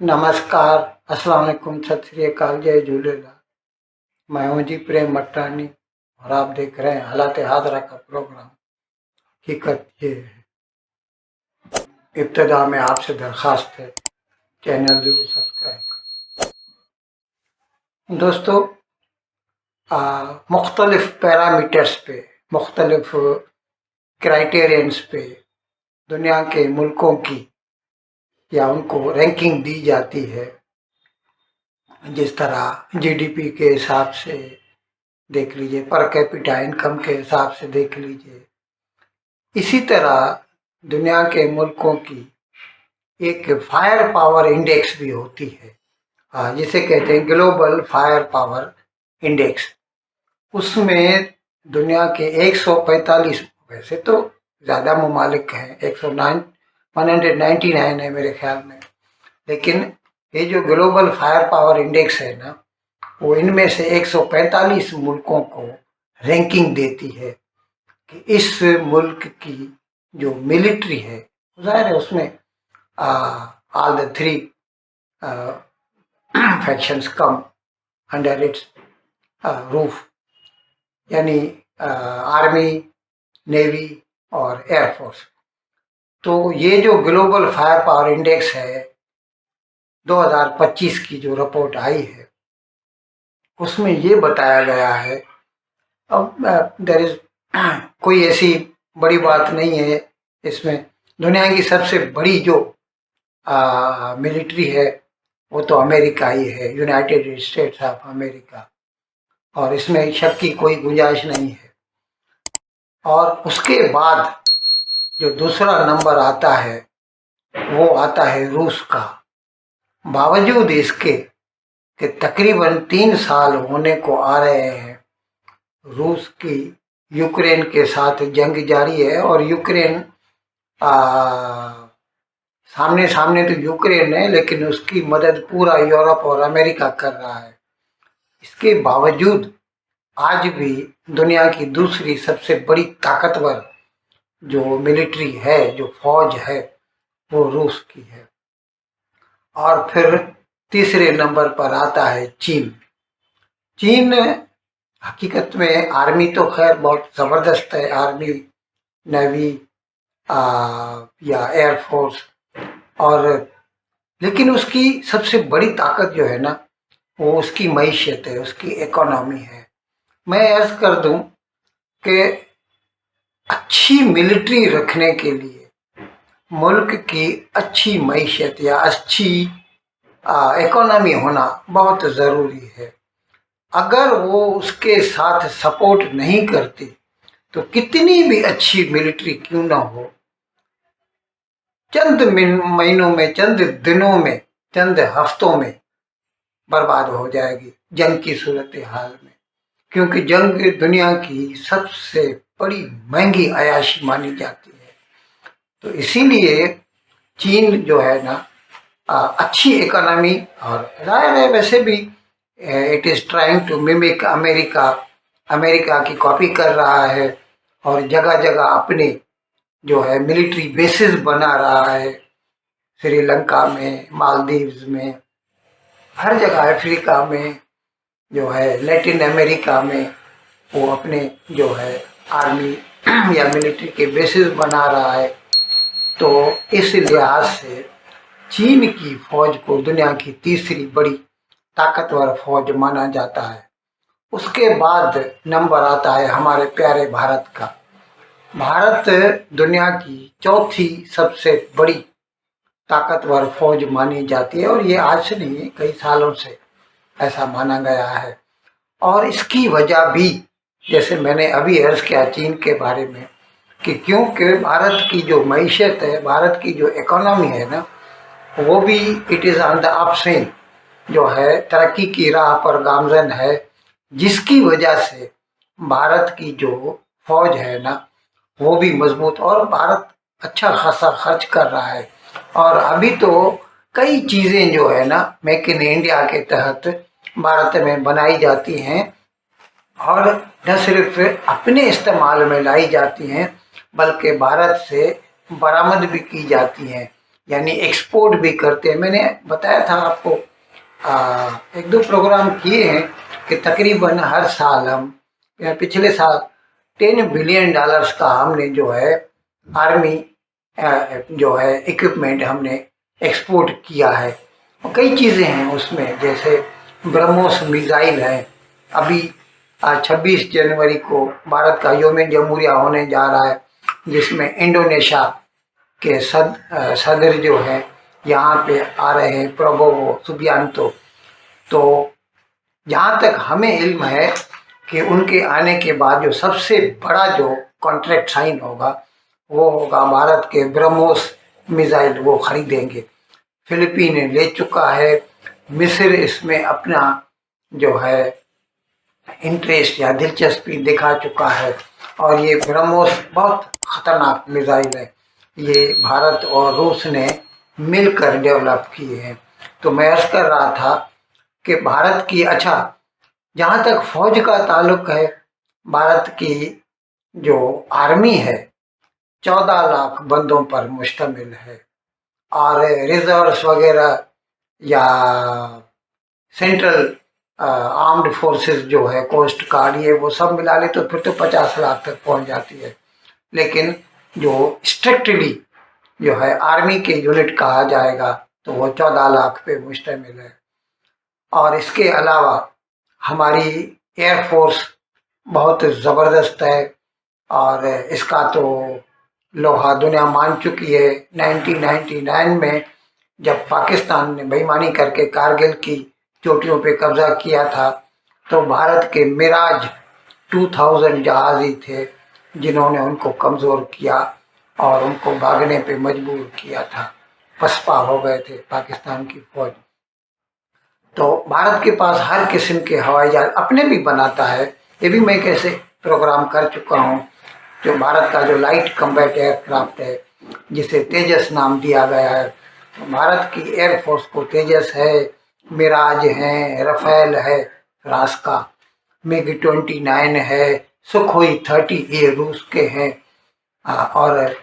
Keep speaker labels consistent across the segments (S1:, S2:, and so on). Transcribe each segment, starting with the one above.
S1: नमस्कार, अस्सलाम वालेकुम, सत श्री अकाल, जय झूलेलाल। मैं हूं जी प्रेम मटानी और आप देख रहे हैं हालात हाजरा का प्रोग्राम। हकीकत ये है, इब्तदा में आपसे दरख्वास्त है, चैनल जरूर सब्सक्राइब करें। दोस्तों, मुख्तलिफ पैरामीटर्स पे, मुख्तलिफ क्राइटेरियंस पे दुनिया के मुल्कों की या उनको रैंकिंग दी जाती है। जिस तरह जीडीपी के हिसाब से देख लीजिए, पर कैपिटा इनकम के हिसाब से देख लीजिए। इसी तरह दुनिया के मुल्कों की एक फायर पावर इंडेक्स भी होती है, जिसे कहते हैं ग्लोबल फायर पावर इंडेक्स। उसमें दुनिया के 145, वैसे तो ज़्यादा ममालिक हैं, 199 है मेरे ख्याल में, लेकिन ये जो ग्लोबल फायर पावर इंडेक्स है ना, वो इनमें से 145 मुल्कों को रैंकिंग देती है कि इस मुल्क की जो मिलिट्री है, ज़ाहिर है उसमें all the three factions come under its roof, यानी आर्मी, नेवी और एयरफोर्स। तो ये जो ग्लोबल फायर पावर इंडेक्स है, 2025 की जो रिपोर्ट आई है, उसमें ये बताया गया है, अब देयर इज कोई ऐसी बड़ी बात नहीं है इसमें। दुनिया की सबसे बड़ी जो मिलिट्री है वो तो अमेरिका ही है, यूनाइटेड स्टेट्स ऑफ अमेरिका, और इसमें शक की कोई गुंजाइश नहीं है। और उसके बाद जो दूसरा नंबर आता है वो आता है रूस का। बावजूद इसके कि तकरीबन 3 साल होने को आ रहे हैं, रूस की यूक्रेन के साथ जंग जारी है, और यूक्रेन सामने सामने तो यूक्रेन है, लेकिन उसकी मदद पूरा यूरोप और अमेरिका कर रहा है। इसके बावजूद आज भी दुनिया की दूसरी सबसे बड़ी ताकतवर जो मिलिट्री है, जो फौज है, वो रूस की है। और फिर तीसरे नंबर पर आता है चीन। चीन हकीकत में आर्मी तो खैर बहुत ज़बरदस्त है, आर्मी, नेवी या एयरफोर्स, और लेकिन उसकी सबसे बड़ी ताकत जो है ना, वो उसकी मईशत है, उसकी इकोनॉमी है। मैं अर्ज कर दूं कि अच्छी मिलिट्री रखने के लिए मुल्क की अच्छी मईशत या अच्छी इकोनॉमी होना बहुत ज़रूरी है। अगर वो उसके साथ सपोर्ट नहीं करती तो कितनी भी अच्छी मिलिट्री क्यों ना हो, चंद महीनों में, चंद दिनों में, चंद हफ्तों में बर्बाद हो जाएगी जंग की सूरत हाल में। क्योंकि जंग दुनिया की सबसे बड़ी महंगी अयाशी मानी जाती है। तो इसीलिए चीन जो है ना, अच्छी इकोनॉमी, और जाहिर है वैसे भी it is trying to mimic America, America की कॉपी कर रहा है, और जगह जगह अपने जो है मिलिट्री बेसिस बना रहा है, श्रीलंका में, मालदीव्स में, हर जगह, अफ्रीका में जो है, लैटिन अमेरिका में वो अपने जो है आर्मी या मिलिट्री के बेसिस बना रहा है। तो इस लिहाज से चीन की फौज को दुनिया की तीसरी बड़ी ताकतवर फौज माना जाता है। उसके बाद नंबर आता है हमारे प्यारे भारत का। भारत दुनिया की चौथी सबसे बड़ी ताकतवर फौज मानी जाती है, और ये आज से नहीं, कई सालों से ऐसा माना गया है। और इसकी वजह भी, जैसे मैंने अभी अर्ज किया चीन के बारे में, कि क्योंकि भारत की जो मईशत है, भारत की जो इकोनॉमी है ना, वो भी it is on the upswing, जो है तरक्की की राह पर गामजन है, जिसकी वजह से भारत की जो फौज है ना, वो भी मजबूत, और भारत अच्छा खासा खर्च कर रहा है। और अभी तो कई चीज़ें जो है ना, मेक इन इंडिया के तहत भारत में बनाई जाती हैं, और न सिर्फ अपने इस्तेमाल में लाई जाती हैं, बल्कि भारत से बरामद भी की जाती हैं। यानी एक्सपोर्ट भी करते हैं। मैंने बताया था आपको, एक दो प्रोग्राम किए हैं कि तकरीबन हर साल हम, या पिछले साल $10 बिलियन का हमने जो है आर्मी जो है इक्विपमेंट हमने एक्सपोर्ट किया है। और कई चीज़ें हैं उसमें, जैसे ब्रह्मोस मिसाइल है। अभी 26 जनवरी को भारत का यौम जमहूरिया होने जा रहा है, जिसमें इंडोनेशिया के सदर जो है यहाँ पे आ रहे हैं, प्रबोवो सुबियांतो। तो जहाँ तक हमें इल्म है कि उनके आने के बाद जो सबसे बड़ा जो कॉन्ट्रैक्ट साइन होगा वो होगा भारत के ब्रह्मोस मिसाइल, वो खरीदेंगे। फिलीपीन ले चुका है, मिस्र इसमें अपना जो है इंटरेस्ट या दिलचस्पी दिखा चुका है। और ये ब्रह्मोस बहुत खतरनाक मिसाइल है, ये भारत और रूस ने मिलकर डेवलप किए हैं। तो मैं अर्ज कर रहा था कि भारत की, अच्छा जहाँ तक फौज का ताल्लुक है, भारत की जो आर्मी है 14 लाख बंदों पर मुश्तमिल है। और रिजर्व्स वगैरह या सेंट्रल आर्म्ड फोर्सेस जो है, कोस्ट गार्ड, ये वो सब मिला ले तो फिर तो 50 लाख तक पहुंच जाती है। लेकिन जो स्ट्रिक्टली जो है आर्मी के यूनिट कहा जाएगा तो वो 14 लाख पे मुश्तमिल है। और इसके अलावा हमारी एयरफोर्स बहुत ज़बरदस्त है, और इसका तो लोहा दुनिया मान चुकी है। 1999 में जब पाकिस्तान ने बेईमानी करके कारगिल की चोटियों पे कब्जा किया था, तो भारत के मिराज 2000 जहाज ही थे जिन्होंने उनको कमज़ोर किया और उनको भागने पे मजबूर किया था। पसपा हो गए थे पाकिस्तान की फौज। तो भारत के पास हर किस्म के हवाई जहाज अपने भी बनाता है। ये भी मैं कैसे प्रोग्राम कर चुका हूँ। जो भारत का जो लाइट कम्बैट एयरक्राफ्ट है, जिसे तेजस नाम दिया गया है, तो भारत की एयरफोर्स को तेजस है, मिराज है, रफेल है फ्रांस का, मिग 29 है, सुखोई 30 ये रूस के हैं, और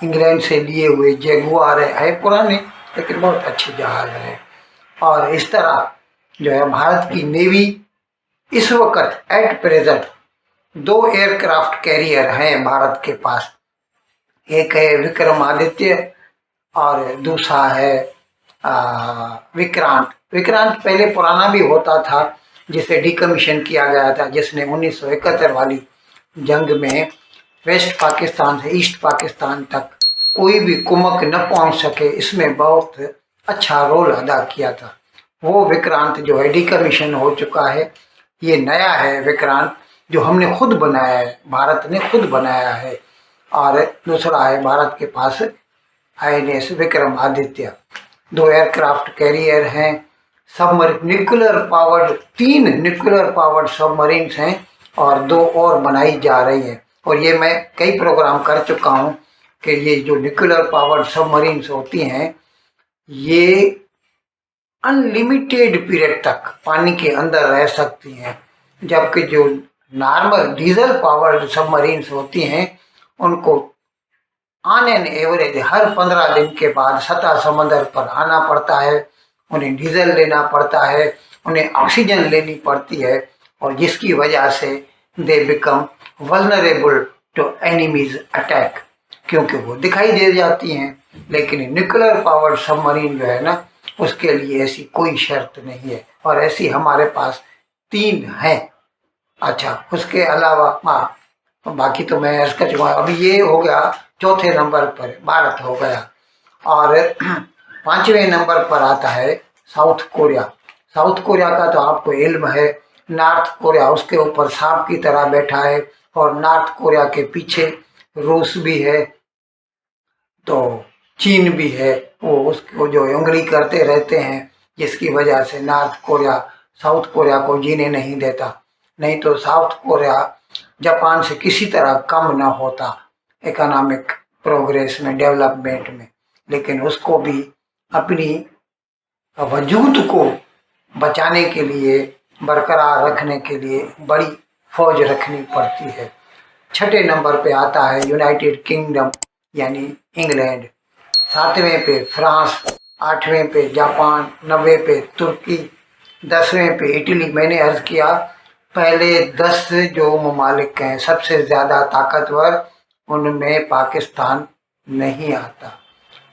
S1: इंग्लैंड से लिए हुए जगुआर है पुराने लेकिन बहुत अच्छे जहाज हैं। और इस तरह जो है भारत की नेवी इस वक्त एट प्रेजेंट 2 एयरक्राफ्ट कैरियर हैं भारत के पास। एक है विक्रमादित्य और दूसरा है विक्रांत। विक्रांत पहले पुराना भी होता था, जिसे डिकमीशन किया गया था, जिसने 1971 वाली जंग में वेस्ट पाकिस्तान से ईस्ट पाकिस्तान तक कोई भी कुमक न पहुंच सके, इसमें बहुत अच्छा रोल अदा किया था। वो विक्रांत जो है डिकमीशन हो चुका है। ये नया है विक्रांत, जो हमने खुद बनाया है, भारत ने खुद बनाया है। और दूसरा है भारत के पास INS विक्रमादित्य। 2 एयरक्राफ्ट कैरियर हैं। Nuclear powered 3 nuclear powered submarines हैं और 2 और बनाई जा रही हैं। और ये मैं कई प्रोग्राम कर चुका हूँ कि ये जो न्यूक्लियर पावर्ड सबमरीन्स होती हैं, ये अनलिमिटेड पीरियड तक पानी के अंदर रह सकती हैं, जबकि जो नॉर्मल डीजल पावर्ड सबमरीन्स होती हैं उनको ऑन एन एवरेज हर 15 दिन के बाद सतह समंदर पर आना पड़ता है। उन्हें डीजल लेना पड़ता है, उन्हें ऑक्सीजन लेनी पड़ती है, और जिसकी वजह से they become vulnerable to enemies attack, क्योंकि वो दिखाई दे जाती हैं। लेकिन न्यूक्लियर पावर्ड सबमरीन जो है ना, उसके लिए ऐसी कोई शर्त नहीं है, और ऐसी हमारे पास 3 हैं। अच्छा, उसके अलावा बाकी तो मैं इसका चुका। अभी ये हो गया, चौथे नंबर पर भारत हो गया। और 5वें नंबर पर आता है साउथ कोरिया। साउथ कोरिया का तो आपको इल्म है, नॉर्थ कोरिया उसके ऊपर सांप की तरह बैठा है, और नॉर्थ कोरिया के पीछे रूस भी है, तो चीन भी है। वो उसको जो उंगली करते रहते हैं, जिसकी वजह से नॉर्थ कोरिया साउथ कोरिया को जीने नहीं देता। नहीं तो साउथ कोरिया जापान से किसी तरह कम न होता इकोनॉमिक प्रोग्रेस में, डेवलपमेंट में, लेकिन उसको भी अपनी वजूद को बचाने के लिए, बरकरार रखने के लिए बड़ी फौज रखनी पड़ती है। 6ठे नंबर पे आता है यूनाइटेड किंगडम यानी इंग्लैंड। 7वें पे फ्रांस, 8वें पे जापान, 9वें पे तुर्की, 10वें पे इटली। मैंने अर्ज किया पहले 10 जो ममालिक हैं सबसे ज़्यादा ताकतवर, उनमें पाकिस्तान नहीं आता।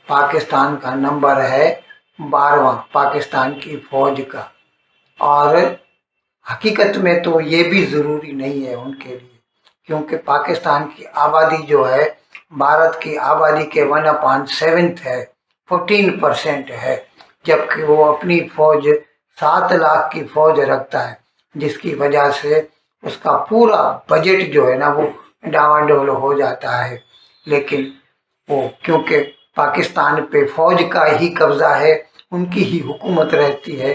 S1: पाकिस्तान का नंबर है 12वां पाकिस्तान की फौज का। और हकीकत में तो ये भी ज़रूरी नहीं है उनके लिए, क्योंकि पाकिस्तान की आबादी जो है भारत की आबादी के 1/7 है, 14% है, जबकि वो अपनी फौज 7 लाख की फौज रखता है, जिसकी वजह से उसका पूरा बजट जो है ना वो डावाडोल हो जाता है। लेकिन वो क्योंकि पाकिस्तान पे फौज का ही कब्जा है, उनकी ही हुकूमत रहती है,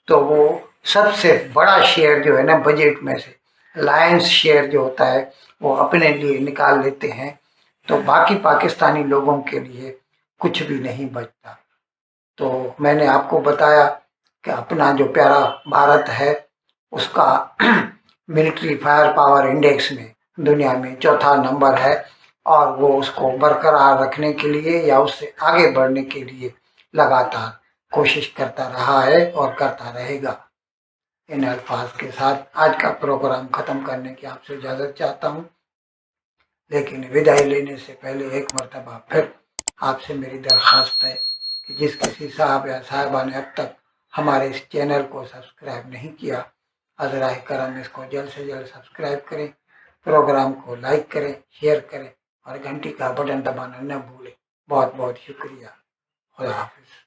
S1: तो वो सबसे बड़ा शेयर जो है ना बजट में से, लायंस शेयर जो होता है, वो अपने लिए निकाल लेते हैं। तो बाकी पाकिस्तानी लोगों के लिए कुछ भी नहीं बचता। तो मैंने आपको बताया कि अपना जो प्यारा भारत है उसका मिलिट्री फायर पावर इंडेक्स में दुनिया में चौथा नंबर है, और वो उसको बरकरार रखने के लिए या उससे आगे बढ़ने के लिए लगातार कोशिश करता रहा है और करता रहेगा। इन अल्फाज के साथ आज का प्रोग्राम ख़त्म करने की आपसे इजाज़त चाहता हूँ, लेकिन विदाई लेने से पहले एक मरतबा फिर आपसे मेरी दरख्वास्त है कि जिस किसी साहब या साहिबा ने अब तक हमारे इस चैनल को सब्सक्राइब नहीं किया, अज़राए करम इसको जल्द से जल्द सब्सक्राइब करें, प्रोग्राम को लाइक करें, शेयर करें और घंटी का बटन दबाना न भूलें। बहुत बहुत शुक्रिया। खुदा हाफिज़।